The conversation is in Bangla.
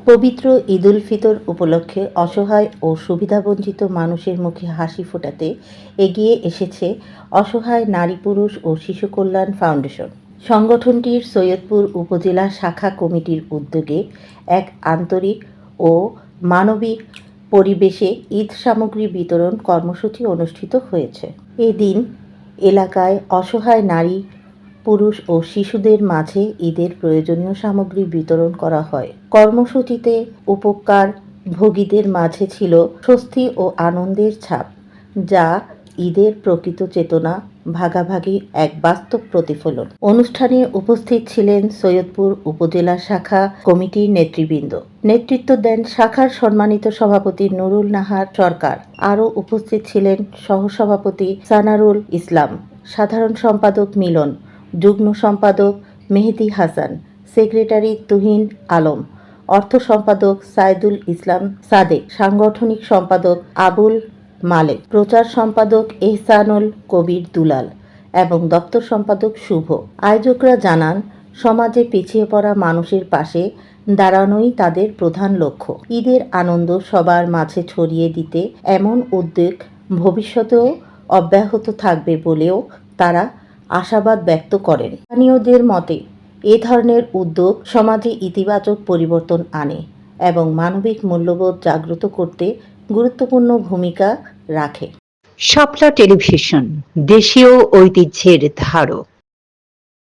পবিত্র ঈদুল ফিতর উপলক্ষে অসহায় ও সুবিধাবঞ্চিত মানুষের মুখে হাসি ফোটাতে এগিয়ে এসেছে অসহায় নারী পুরুষ ও শিশু কল্যাণ ফাউন্ডেশন। সংগঠনটির সৈয়দপুর উপজেলা শাখা কমিটির উদ্যোগে এক আন্তরিক ও মানবিক পরিবেশে ঈদ সামগ্রী বিতরণ কর্মসূচি অনুষ্ঠিত হয়েছে। এদিন এলাকায় অসহায় নারী পুরুষ ও শিশুদের মাঝে ঈদের প্রয়োজনীয় সামগ্রী বিতরণ করা হয়। কর্মসূচিতে উপকার ভোগীদের মাঝে ছিল স্বস্তি ও আনন্দের ছাপ, যা ঈদের প্রকৃত চেতনা ভাগাভাগি এক বাস্তব প্রতিফলন। অনুষ্ঠানে উপস্থিত ছিলেন সৈয়দপুর উপজেলা শাখা কমিটির নেতৃবৃন্দ। নেতৃত্ব দেন শাখার সম্মানিত সভাপতি নুরুল নাহার সরকার। আরও উপস্থিত ছিলেন সহসভাপতি সানারুল ইসলাম, সাধারণ সম্পাদক মিলন, যুগ্ম সম্পাদক মেহেদী হাসান, সেক্রেটারি তুহিন আলম, অর্থ সম্পাদক সাইদুল ইসলাম সাদেক, সাংগঠনিক সম্পাদক আবুল মালেক, প্রচার সম্পাদক এহসানুল কবির দুলাল এবং দপ্তর সম্পাদক শুভ। আয়োজকরা জানান, সমাজে পিছিয়ে পড়া মানুষের পাশে দাঁড়ানোই তাদের প্রধান লক্ষ্য। ঈদের আনন্দ সবার মাঝে ছড়িয়ে দিতে এমন উদ্যোগ ভবিষ্যতেও অব্যাহত থাকবে বলেও তারা আশাবাদ ব্যক্ত করেন। স্থানীয়দের মতে এ ধরনের উদ্যোগ সমাজে ইতিবাচক পরিবর্তন আনে এবং মানবিক মূল্যবোধ জাগ্রত করতে গুরুত্বপূর্ণ ভূমিকা রাখে। শাপলা টেলিভিশন, দেশীয় ঐতিহ্যের ধারক।